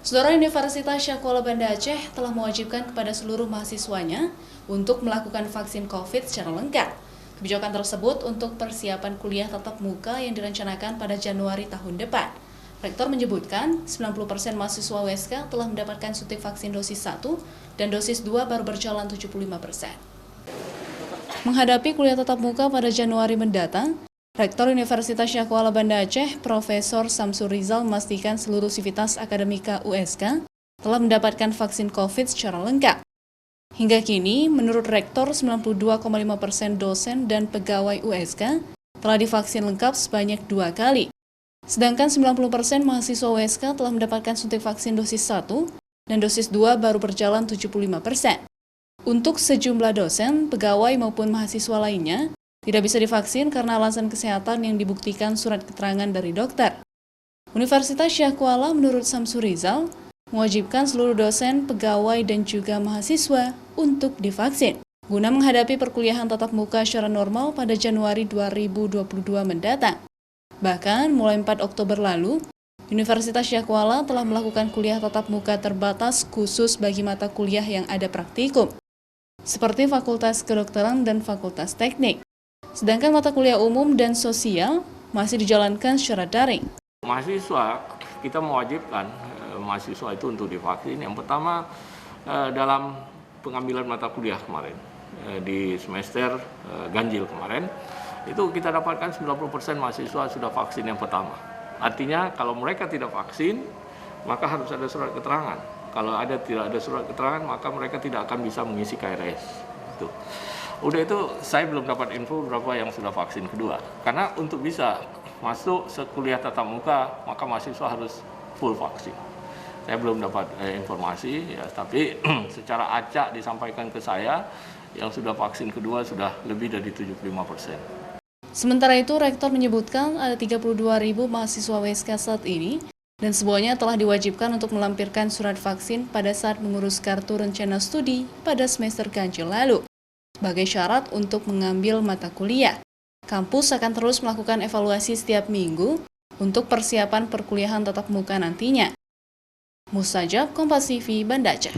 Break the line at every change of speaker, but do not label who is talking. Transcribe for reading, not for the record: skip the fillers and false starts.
Saudara, Universitas Syakuala Banda Aceh telah mewajibkan kepada seluruh mahasiswanya untuk melakukan vaksin COVID secara lengkap. Kebijakan tersebut untuk persiapan kuliah tatap muka yang direncanakan pada Januari tahun depan. Rektor menyebutkan 90% mahasiswa USK telah mendapatkan suntik vaksin dosis 1 dan dosis 2 baru berjalan 75%. Menghadapi kuliah tatap muka pada Januari mendatang, Rektor Universitas Syakuala Banda Aceh, Profesor Samsur Rizal memastikan seluruh sivitas akademika USK telah mendapatkan vaksin COVID secara lengkap. Hingga kini, menurut Rektor, 92,5% dosen dan pegawai USK telah divaksin lengkap sebanyak 2 kali. Sedangkan 90% mahasiswa USK telah mendapatkan suntik vaksin dosis 1 dan dosis 2 baru berjalan 75%. Untuk sejumlah dosen, pegawai maupun mahasiswa lainnya, tidak bisa divaksin karena alasan kesehatan yang dibuktikan surat keterangan dari dokter. Universitas Syakuala menurut Samsur Rizal mewajibkan seluruh dosen, pegawai, dan juga mahasiswa untuk divaksin guna menghadapi perkuliahan tatap muka secara normal pada Januari 2022 mendatang. Bahkan mulai 4 Oktober lalu, Universitas Syakuala telah melakukan kuliah tatap muka terbatas khusus bagi mata kuliah yang ada praktikum, seperti Fakultas Kedokteran dan Fakultas Teknik. Sedangkan mata kuliah umum dan sosial masih dijalankan secara daring.
Mahasiswa, kita mewajibkan mahasiswa itu untuk divaksin. Yang pertama, dalam pengambilan mata kuliah kemarin, di semester ganjil kemarin, itu kita dapatkan 90% mahasiswa sudah vaksin yang pertama. Artinya kalau mereka tidak vaksin, maka harus ada surat keterangan. Kalau tidak ada surat keterangan, maka mereka tidak akan bisa mengisi KRS. Itu. Udah itu saya belum dapat info berapa yang sudah vaksin kedua. Karena untuk bisa masuk sekuliah tatap muka, maka mahasiswa harus full vaksin. Saya belum dapat informasi, ya, tapi secara acak disampaikan ke saya, yang sudah vaksin kedua sudah lebih dari 75%.
Sementara itu, Rektor menyebutkan ada 32.000 mahasiswa USK saat ini, dan semuanya telah diwajibkan untuk melampirkan surat vaksin pada saat mengurus kartu rencana studi pada semester ganjil lalu. Sebagai syarat untuk mengambil mata kuliah, kampus akan terus melakukan evaluasi setiap minggu untuk persiapan perkuliahan tatap muka nantinya. Mustajab, Kompas TV, Banda Aceh.